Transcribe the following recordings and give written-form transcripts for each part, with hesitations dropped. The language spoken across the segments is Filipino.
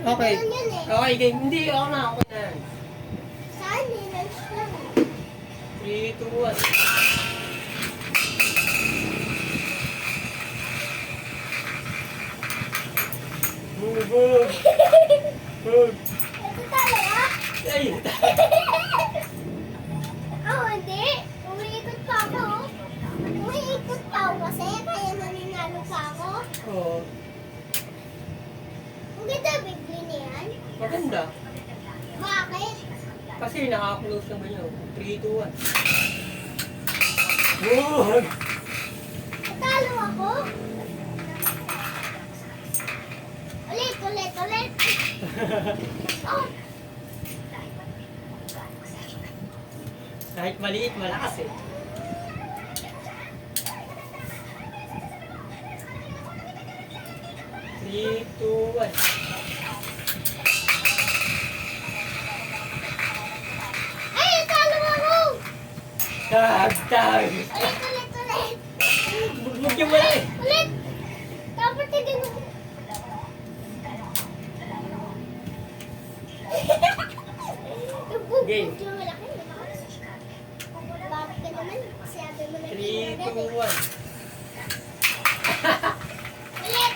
Okay. Ganun yun eh. Okay, game. Hindi, ako na. Okay na. Saan eh? Lunch lang. 3, 2, 1. Move, move. Move. Ito talaga? Ay, Oh, hindi. Umiikot pa ako. Umiikot pa ako kasi kaya naninalo pa ako. Oo. Ang ganda bigli niyan. Maganda. Bakit? Kasi naka-close naman yun. 3, 2, 1. Move! Natalo ako. Ulit, ulit, ulit. Oh, Kahit maliit, malakas eh. 3, 2, 1. ay, natalo ako. Tag, tag. Ulit, ulit, ulit. Bugbog yung wala eh. Ulit. Dapat na ganun. Yung bugbog Game. yung malaki. Bakit ka naman? Sabi mo na 3, ganun agad 2, 1. eh. Ulit.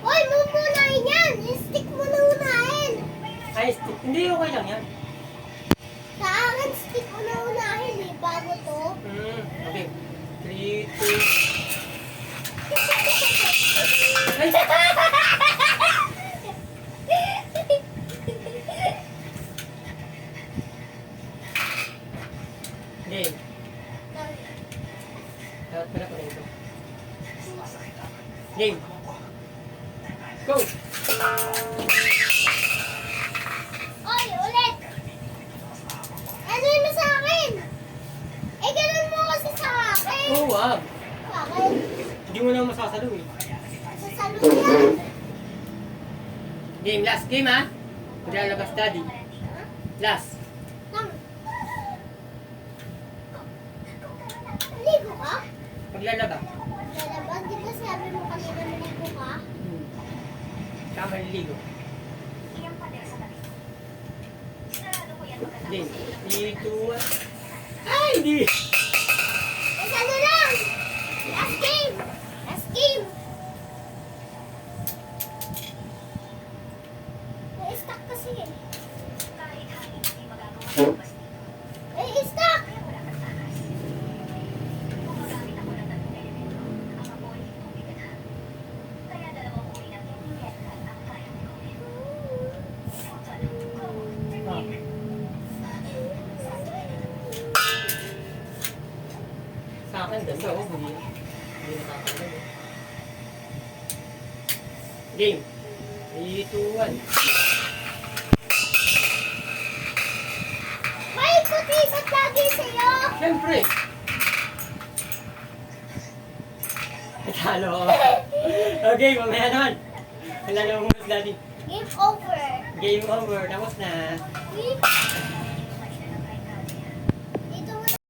Hoy, mumunahin yan! Stick mo na unahin! Ay, hindi, okay lang yan. Sa akin, stick mo na unahin eh, bago to. Okay. 3, 2. Ay! Game. Dapat pala ko rin ito. Game. Go! Oy, ulit! Ano yun mo sa akin? Eh, ganun mo kasi sa akin. Oh, wow! Bakit? Hindi mo na masasalo eh. Sa salon yan. Game, last game ha? Maglalabas daddy. Last. Lang. Ligo ka? Maglalaba. Lalabas, di ba sabi mo kanina maligo ka? Tama niligo. Game. 3, 2, 1. Ay, hindi! Isa na lang! Last game! Last game! Na-stuck kasi eh. Stuck! Ah. Sa akin, ganda oh. Hindi nakakalaga eh. Game. 3, 2, 1. May ikot-ikot lagi sa'yo! Siyempre! Natalo ako. Okay, mamaya naman. Wala na mong mas daddy. Game over! Game over. Tapos na. Game